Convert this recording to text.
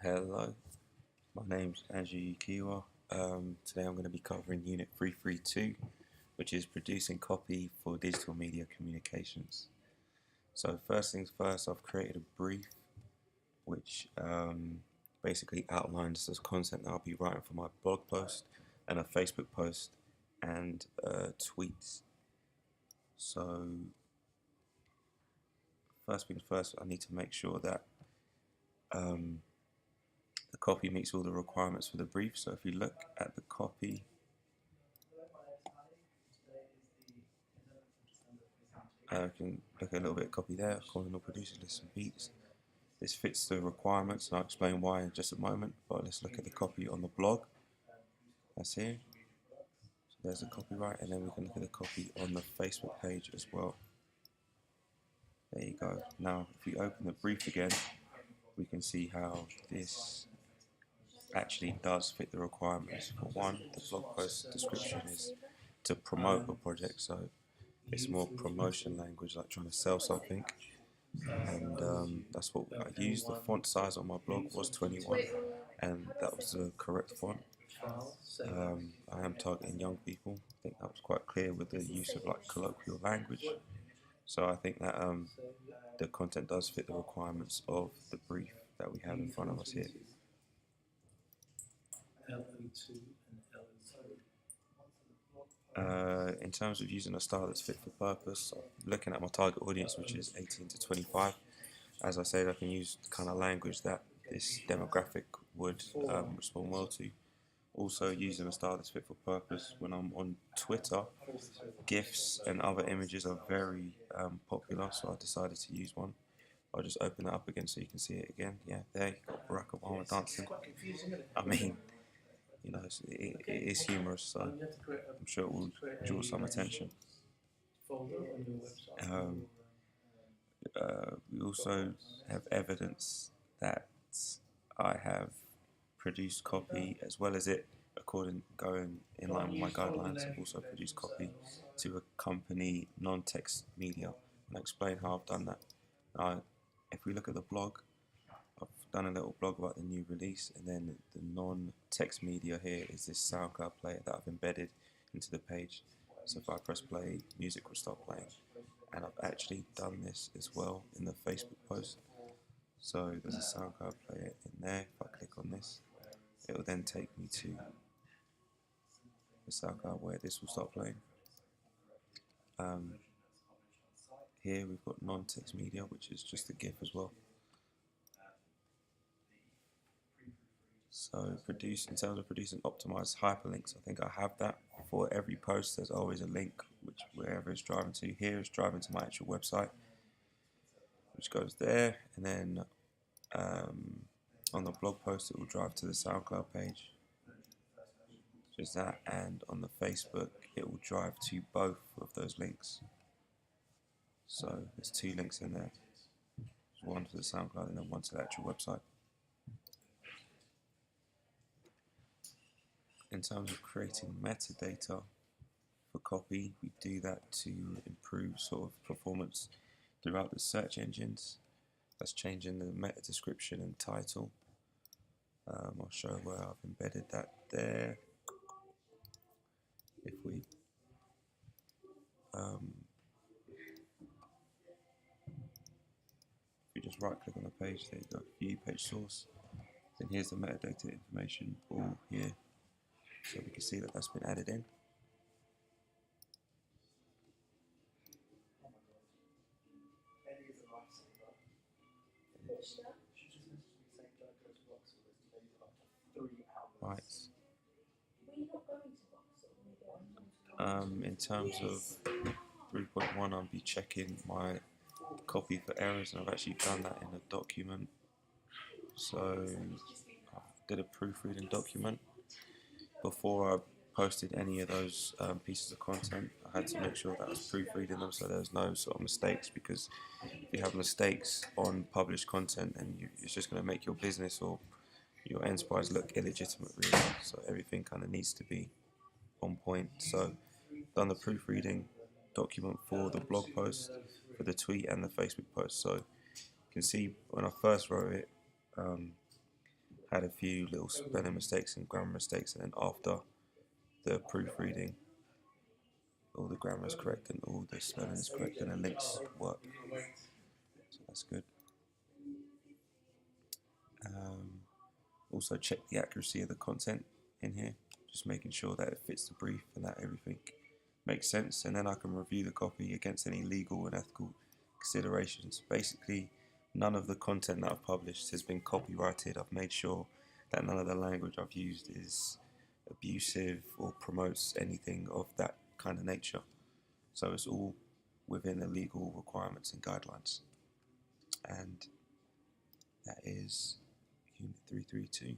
Hello, my name's Andrew Yukiwa. Today I'm going to be covering Unit 332, which is producing copy for digital media communications. So first things first, I've created a brief which basically outlines the content that I'll be writing for my blog post and a Facebook post and tweets. So first things first, I need to make sure that the copy meets all the requirements for the brief. So if you look at the copy, I can look at a little bit of copy there, calling all producers, list and beats. This fits the requirements, and I'll explain why in just a moment. But let's look at the copy on the blog. That's here. So there's the copyright, and then we can look at the copy on the Facebook page as well. There you go. Now, if we open the brief again, we can see how this actually does fit the requirements. For one, the blog post description is to promote a project, so it's more promotion language, like trying to sell something. And that's what I used. The font size on my blog was 21, and that was the correct font. I am targeting young people. I think that was quite clear with the use of like colloquial language. So I think that the content does fit the requirements of the brief that we have in front of us here. In terms of using a style that's fit for purpose, I'm looking at my target audience, which is 18 to 25. As I said, I can use the kind of language that this demographic would respond well to. Also, using a style that's fit for purpose. When I'm on Twitter, GIFs and other images are very popular, so I decided to use one. I'll just open that up again so you can see it again. Yeah, there you got Barack Obama dancing. I mean, you know, it is humorous, so I'm sure it will draw some attention. Um, we also have evidence that I have produced copy as well as it going in line with my guidelines. I've also produced copy to accompany non-text media, and I'll explain how I've done that. If we look at the blog, I've done a little blog about the new release, and then the non-text media here is this SoundCloud player that I've embedded into the page. So if I press play, music will start playing. And I've actually done this as well in the Facebook post. So there's a SoundCloud player in there. If I click on this, it will then take me to the SoundCloud where this will start playing. Here we've got non-text media, which is just a GIF as well. So in terms of producing optimized hyperlinks, I think I have that. For every post, there's always a link, which wherever it's driving to. Here it's driving to my actual website, which goes there, and then on the blog post, it will drive to the SoundCloud page, just that, and on the Facebook, it will drive to both of those links. So there's two links in there, one to the SoundCloud and then one to the actual website. In terms of creating metadata for copy, we do that to improve sort of performance throughout the search engines. That's changing the meta description and title. I'll show where I've embedded that there. If we just right click on the page, there you go, view page source. Then here's the metadata information all here. So we can see that that's been added in. Right. In terms of 3.1, I'll be checking my copy for errors, and I've actually done that in a document. So I did a proofreading document before I posted any of those pieces of content. I had to make sure that I was proofreading them so there was no sort of mistakes, because if you have mistakes on published content, then it's just going to make your business or your enterprise look illegitimate, really. So everything kind of needs to be on point. So done the proofreading document for the blog post, for the tweet and the Facebook post. So you can see when I first wrote it, had a few little spelling mistakes and grammar mistakes, and then after the proofreading, all the grammar is correct and all the spelling is correct and the links work. So that's good. Also check the accuracy of the content in here, just making sure that it fits the brief and that everything makes sense, and then I can review the copy against any legal and ethical considerations. Basically, none of the content that I've published has been copyrighted. I've made sure that none of the language I've used is abusive or promotes anything of that kind of nature. So it's all within the legal requirements and guidelines. And that is Unit 332.